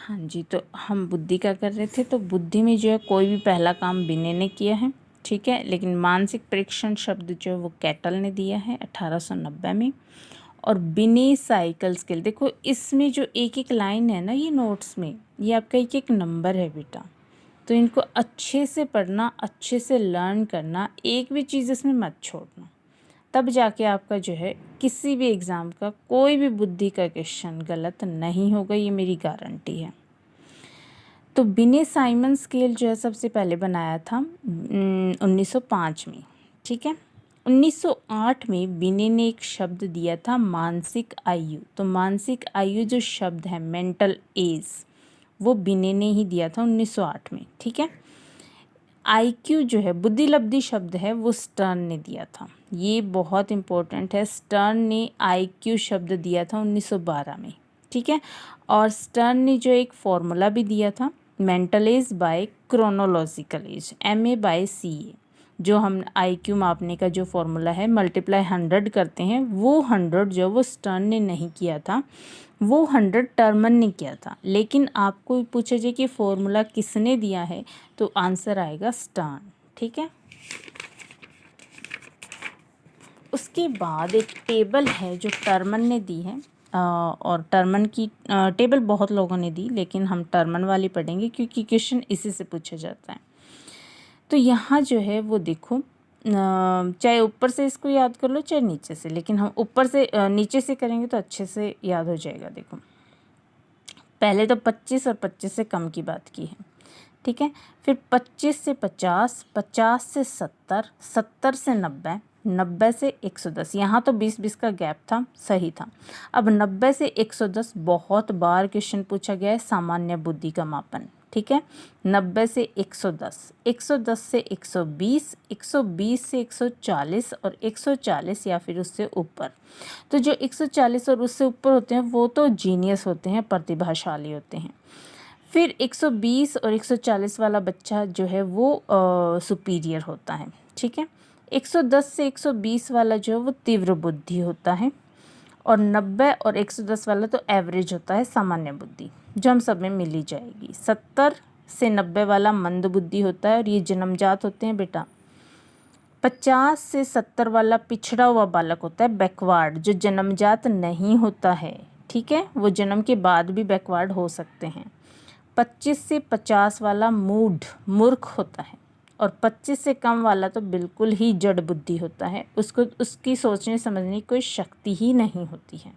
हाँ जी, तो हम बुद्धि का कर रहे थे। तो बुद्धि में जो है कोई भी पहला काम विनय ने किया है, ठीक है। लेकिन मानसिक परीक्षण शब्द जो है वो कैटल ने दिया है 1890 में। और विनय साइकिल स्किल, देखो इसमें जो एक एक लाइन है ना, ये नोट्स में ये आपका एक एक नंबर है बेटा। तो इनको अच्छे से पढ़ना, अच्छे से लर्न करना, एक भी चीज़ इसमें मत छोड़ना, तब जाके आपका जो है किसी भी एग्ज़ाम का कोई भी बुद्धि का क्वेश्चन गलत नहीं होगा, ये मेरी गारंटी है। तो विनय साइमन स्केल जो है सबसे पहले बनाया था 1905 में, ठीक है। 1908 में विनय ने एक शब्द दिया था मानसिक आयु। तो मानसिक आयु जो शब्द है, मेंटल एज, वो विनय ने ही दिया था 1908 में, ठीक है। आईक्यू जो है बुद्धिलब्धि शब्द है, वो स्टर्न ने दिया था। ये बहुत इम्पोर्टेंट है, स्टर्न ने आईक्यू शब्द दिया था 1912 में, ठीक है। और स्टर्न ने जो एक फॉर्मूला भी दिया था, mental as by chronological age, MA/CA। जो हम आईक्यू मापने का जो फॉर्मूला है, मल्टीप्लाई 100 करते हैं, वो 100 जो वो स्टर्न ने नहीं किया था, वो 100 टर्मन ने किया था। लेकिन आपको पूछा जाए कि फॉर्मूला किसने दिया है, तो आंसर आएगा स्टर्न, ठीक है। उसके बाद एक टेबल है जो टर्मन ने दी है, और टर्मन की टेबल बहुत लोगों ने दी, लेकिन हम टर्मन वाली पढ़ेंगे क्योंकि क्वेश्चन इसी से पूछा जाता है। तो यहाँ जो है वो देखो, चाहे ऊपर से इसको याद कर लो चाहे नीचे से, लेकिन हम ऊपर से नीचे से करेंगे तो अच्छे से याद हो जाएगा। देखो पहले तो 25 और 25 से कम की बात की है, ठीक है। फिर 25 से 50, 50 से 70, 70 से 90, 90 से 110। यहाँ तो 20-20 का गैप था, सही था। अब 90 से 110 बहुत बार क्वेश्चन पूछा गया है, सामान्य बुद्धि का मापन, ठीक है। 90 से 110, 110 से 120, 120 से 140 और 140 या फिर उससे ऊपर। तो जो 140 और उससे ऊपर होते हैं वो तो जीनियस होते हैं, प्रतिभाशाली होते हैं। फिर 120 और 140 वाला बच्चा जो है वो सुपीरियर होता है, ठीक है। 110 से 120 वाला जो है वो तीव्र बुद्धि होता है, और 90 और 110 वाला तो एवरेज होता है, सामान्य बुद्धि, जो हम सब में मिल ही जाएगी। 70 से 90 वाला मंद बुद्धि होता है, और ये जन्मजात होते हैं बेटा। 50 से 70 वाला पिछड़ा हुआ बालक होता है, बैकवर्ड, जो जन्मजात नहीं होता है, ठीक है। वो जन्म के बाद भी बैकवर्ड हो सकते हैं। 25 से 50 वाला मूर्ख होता है, और 25 से कम वाला तो बिल्कुल ही जड़ बुद्धि होता है, उसको उसकी सोचने समझने की कोई शक्ति ही नहीं होती है।